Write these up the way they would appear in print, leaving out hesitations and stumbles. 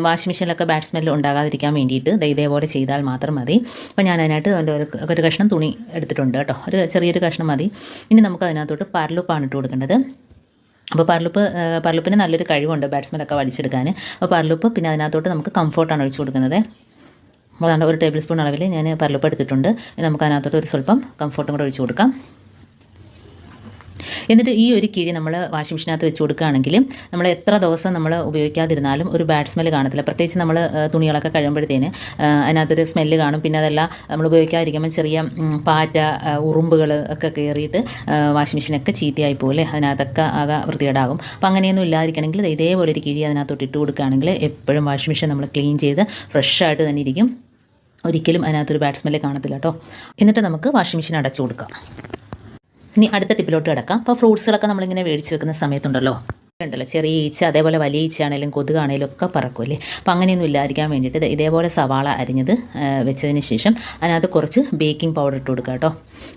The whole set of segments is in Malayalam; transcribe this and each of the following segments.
വാഷിംഗ് മെഷീനിലൊക്കെ ബാഡ് സ്മെല്ല് ഉണ്ടാകാതിരിക്കാൻ വേണ്ടിയിട്ട് ഇതേപോലെ ചെയ്താൽ മാത്രം മതി. അപ്പോൾ ഞാൻ അതിനായിട്ട് അതിൻ്റെ ഒരു കഷ്ണം തുണി എടുത്തിട്ടുണ്ട് കേട്ടോ, ഒരു ചെറിയൊരു കഷ്ണം മതി. ഇനി നമുക്ക് അതിനകത്തോട്ട് പരലുപ്പാണ് ഇട്ട് കൊടുക്കേണ്ടത്. അപ്പോൾ പരലുപ്പിന് നല്ലൊരു കഴിവുണ്ട് ബാഡ് സ്മെല്ലൊക്കെ വലിച്ചെടുക്കാൻ. അപ്പോൾ പരലുപ്പ്, പിന്നെ അതിനകത്തോട്ട് നമുക്ക് കംഫോർട്ടാണ് ഒഴിച്ച് കൊടുക്കുന്നത്. അപ്പോൾ അതുകൊണ്ട് 1 ടേബിൾ സ്പൂൺ അളവിൽ ഞാൻ പരലുപ്പ് എടുത്തിട്ടുണ്ട്. നമുക്ക് അതിനകത്തോട്ട് ഒരു സ്വല്പം കംഫോർട്ടും കൂടെ ഒഴിച്ച് കൊടുക്കാം. എന്നിട്ട് ഈ ഒരു കിഴി നമ്മൾ വാഷിംഗ് മെഷീനകത്ത് വെച്ച് കൊടുക്കുകയാണെങ്കിൽ നമ്മൾ എത്ര ദിവസം നമ്മൾ ഉപയോഗിക്കാതിരുന്നാലും ഒരു ബാഡ് സ്മെല്ല് കാണത്തില്ല. പ്രത്യേകിച്ച് നമ്മൾ തുണികളൊക്കെ കഴിയുമ്പോഴത്തേന് അതിനകത്തൊരു സ്മെല്ല് കാണും. പിന്നെ അതല്ല, നമ്മൾ ഉപയോഗിക്കാതിരിക്കുമ്പോൾ ചെറിയ പാറ്റ, ഉറുമ്പുകൾ ഒക്കെ കയറിയിട്ട് വാഷിംഗ് മെഷീനൊക്കെ ചീത്തയായി പോലെ അതിനകത്തൊക്കെ ആകെ വൃത്തികേടാകും. അപ്പോൾ അങ്ങനെയൊന്നും ഇല്ലാതിരിക്കണമെങ്കിൽ ഇതേപോലെ ഒരു കിഴി അതിനകത്തോട്ട് ഇട്ട് കൊടുക്കുകയാണെങ്കിൽ എപ്പോഴും വാഷിംഗ് മെഷീൻ നമ്മൾ ക്ലീൻ ചെയ്ത് ഫ്രഷായിട്ട് തന്നെ ഇരിക്കും. ഒരിക്കലും അതിനകത്തൊരു ബാഡ് സ്മെല്ല് കാണത്തില്ല കേട്ടോ. എന്നിട്ട് നമുക്ക് വാഷിംഗ് മെഷീൻ അടച്ചു കൊടുക്കാം. ഇനി അടുത്ത ടിപ്പിലോട്ട് കിടക്കാം. അപ്പോൾ ഫ്രൂട്ട്സുകളൊക്കെ നമ്മളിങ്ങനെ മേടിച്ച് വെക്കുന്ന സമയത്തുണ്ടല്ലോ, ചെറിയ ഈച്ച, അതേപോലെ വലിയ ഈച്ചയാണെങ്കിലും കൊതുകാണെങ്കിലും ഒക്കെ പറക്കുമല്ലേ. അപ്പോൾ അങ്ങനെയൊന്നും ഇല്ലാതിരിക്കാൻ വേണ്ടിയിട്ട് ഇതേപോലെ സവാള അരിഞ്ഞത് വെച്ചതിന് ശേഷം അതിനകത്ത് കുറച്ച് ബേക്കിംഗ് പൗഡർ ഇട്ട് കൊടുക്കുക കേട്ടോ.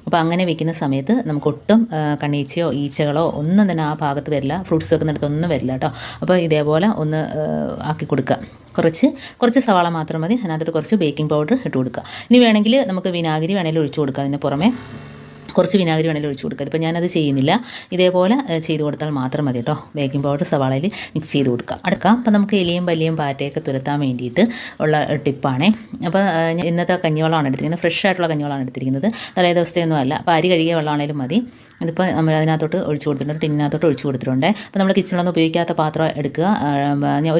അപ്പോൾ അങ്ങനെ വെക്കുന്ന സമയത്ത് നമുക്ക് ഒട്ടും കണ്ണീച്ചയോ ഈച്ചകളോ ഒന്നും തന്നെ ആ ഭാഗത്ത് വരില്ല, ഫ്രൂട്ട്സ് വെക്കുന്നിടത്തൊന്നും വരില്ല കേട്ടോ. അപ്പോൾ ഇതേപോലെ ഒന്ന് ആക്കി കൊടുക്കുക. കുറച്ച് സവാള മാത്രം മതി. അതിനകത്ത് കുറച്ച് ബേക്കിംഗ് പൗഡർ ഇട്ട് കൊടുക്കുക. ഇനി വേണമെങ്കിൽ നമുക്ക് വിനാഗിരി വേണമെങ്കിൽ ഒഴിച്ചു കൊടുക്കുക. അതിന് പുറമെ കുറച്ച് വിനാഗിരി വേണമെങ്കിൽ ഒഴിച്ചു കൊടുക്കുക. ഇപ്പോൾ ഞാനത് ചെയ്യുന്നില്ല. ഇതേപോലെ ചെയ്ത് കൊടുത്താൽ മാത്രം മതി കേട്ടോ. ബേക്കിംഗ് പൗഡർ സവാളയിൽ മിക്സ് ചെയ്ത് കൊടുക്കാം. അപ്പോൾ നമുക്ക് എലിയും വലിയും പാറ്റയൊക്കെ തുരത്താൻ വേണ്ടിയിട്ട് ഉള്ള ടിപ്പാണേ. അപ്പോൾ ഇന്നത്തെ കഞ്ഞിവെള്ളമാണ് എടുത്തിരിക്കുന്നത്, ഫ്രഷ് ആയിട്ടുള്ള കഞ്ഞിവെള്ളമാണ് എടുത്തിരിക്കുന്നത്, തലേ ദിവസത്തെയൊന്നും അല്ല. അപ്പോൾ അരി കഴുകിയ വെള്ളമാണെങ്കിലും മതി. ഇതിപ്പോൾ നമ്മൾ അതിനകത്തോട്ട് ഒഴിച്ചു കൊടുത്തിട്ടുണ്ട്, ടിന്നിനകത്തോട്ട് ഒഴിച്ചു കൊടുത്തിട്ടുണ്ട്. അപ്പോൾ നമ്മൾ കിച്ചണിലൊന്നും ഉപയോഗിക്കാത്ത പാത്രം എടുക്കുക. ഞാൻ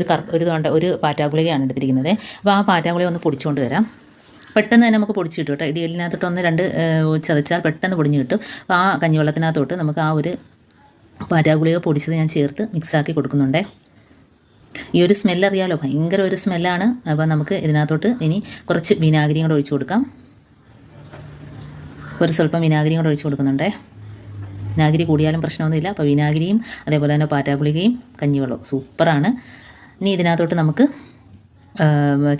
ഒരു പാറ്റാഗുളികയാണ് എടുത്തിരിക്കുന്നത്. അപ്പോൾ ആ പാറ്റാഗുളിക ഒന്ന് പൊടിച്ചുകൊണ്ട് വരാം. പെട്ടെന്ന് തന്നെ നമുക്ക് പൊടിച്ച് കിട്ടും കേട്ടോ. ഇടിയലിനകത്തോട്ട് 1-2 ചതച്ചാൽ പെട്ടെന്ന് പൊടിഞ്ഞ് കിട്ടും. അപ്പോൾ ആ കഞ്ഞിവെള്ളത്തിനകത്തോട്ട് നമുക്ക് ആ ഒരു പാറ്റാഗുളിക പൊടിച്ചത് ഞാൻ ചേർത്ത് മിക്സാക്കി കൊടുക്കുന്നുണ്ടേ. ഈ ഒരു സ്മെല്ലറിയാലോ, ഭയങ്കര ഒരു സ്മെല്ലാണ്. അപ്പോൾ നമുക്ക് ഇതിനകത്തോട്ട് ഇനി കുറച്ച് വിനാഗിരിയും കൂടെ ഒഴിച്ച് കൊടുക്കാം. ഒരു സ്വല്പം വിനാഗിരിയും കൂടെ ഒഴിച്ച് കൊടുക്കുന്നുണ്ടേ. വിനാഗിരി കൂടിയാലും പ്രശ്നമൊന്നുമില്ല. അപ്പോൾ വിനാഗിരിയും അതേപോലെ തന്നെ പാറ്റാഗുളികയും കഞ്ഞിവെള്ളവും സൂപ്പറാണ്. ഇനി ഇതിനകത്തോട്ട് നമുക്ക്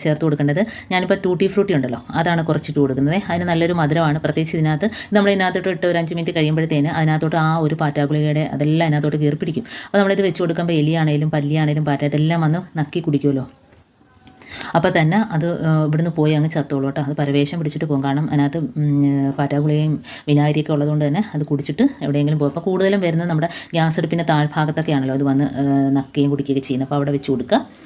ചേർത്ത് കൊടുക്കേണ്ടത്, ഞാനിപ്പോൾ ടൂട്ടി ഫ്രൂട്ടി ഉണ്ടല്ലോ, അതാണ് കുറച്ചിട്ട് കൊടുക്കുന്നത്. അതിന് നല്ലൊരു മധുരമാണ്. പ്രത്യേകിച്ച് ഇതിനകത്ത് നമ്മൾ ഇതിനകത്തോട്ട് ഇട്ട് ഒരു 5 മിനിറ്റ് കഴിയുമ്പോഴത്തേന് അതിനകത്തോട്ട് ആ ഒരു പാറ്റാഗുളികയുടെ അതെല്ലാം അതിനകത്തോട്ട് കയറി പിടിക്കും. അപ്പോൾ നമ്മളിത് വെച്ച് കൊടുക്കുമ്പോൾ എലിയാണേലും പല്ലിയാണേലും പാറ്റ ഇതെല്ലാം വന്ന് നക്കി കുടിക്കുമല്ലോ. അപ്പോൾ തന്നെ അത് ഇവിടുന്ന് പോയി അങ്ങ് ചത്തോളൂ കേട്ടോ. അത് പരവേശം പിടിച്ചിട്ട് പോകും. കാരണം അതിനകത്ത് പാറ്റാഗുളികയും വിനാഗിരിയൊക്കെ ഉള്ളതുകൊണ്ട് തന്നെ അത് കുടിച്ചിട്ട് എവിടെയെങ്കിലും പോകും. അപ്പോൾ കൂടുതലും വരുന്നത് നമ്മുടെ ഗ്യാസ് അടുപ്പിൻ്റെ താഴ്ഭാഗത്തൊക്കെയാണല്ലോ അത് വന്ന് നക്കുകയും കുടിക്കുകയൊക്കെ ചെയ്യുന്നത്. അപ്പോൾ അവിടെ വെച്ച് കൊടുക്കുക.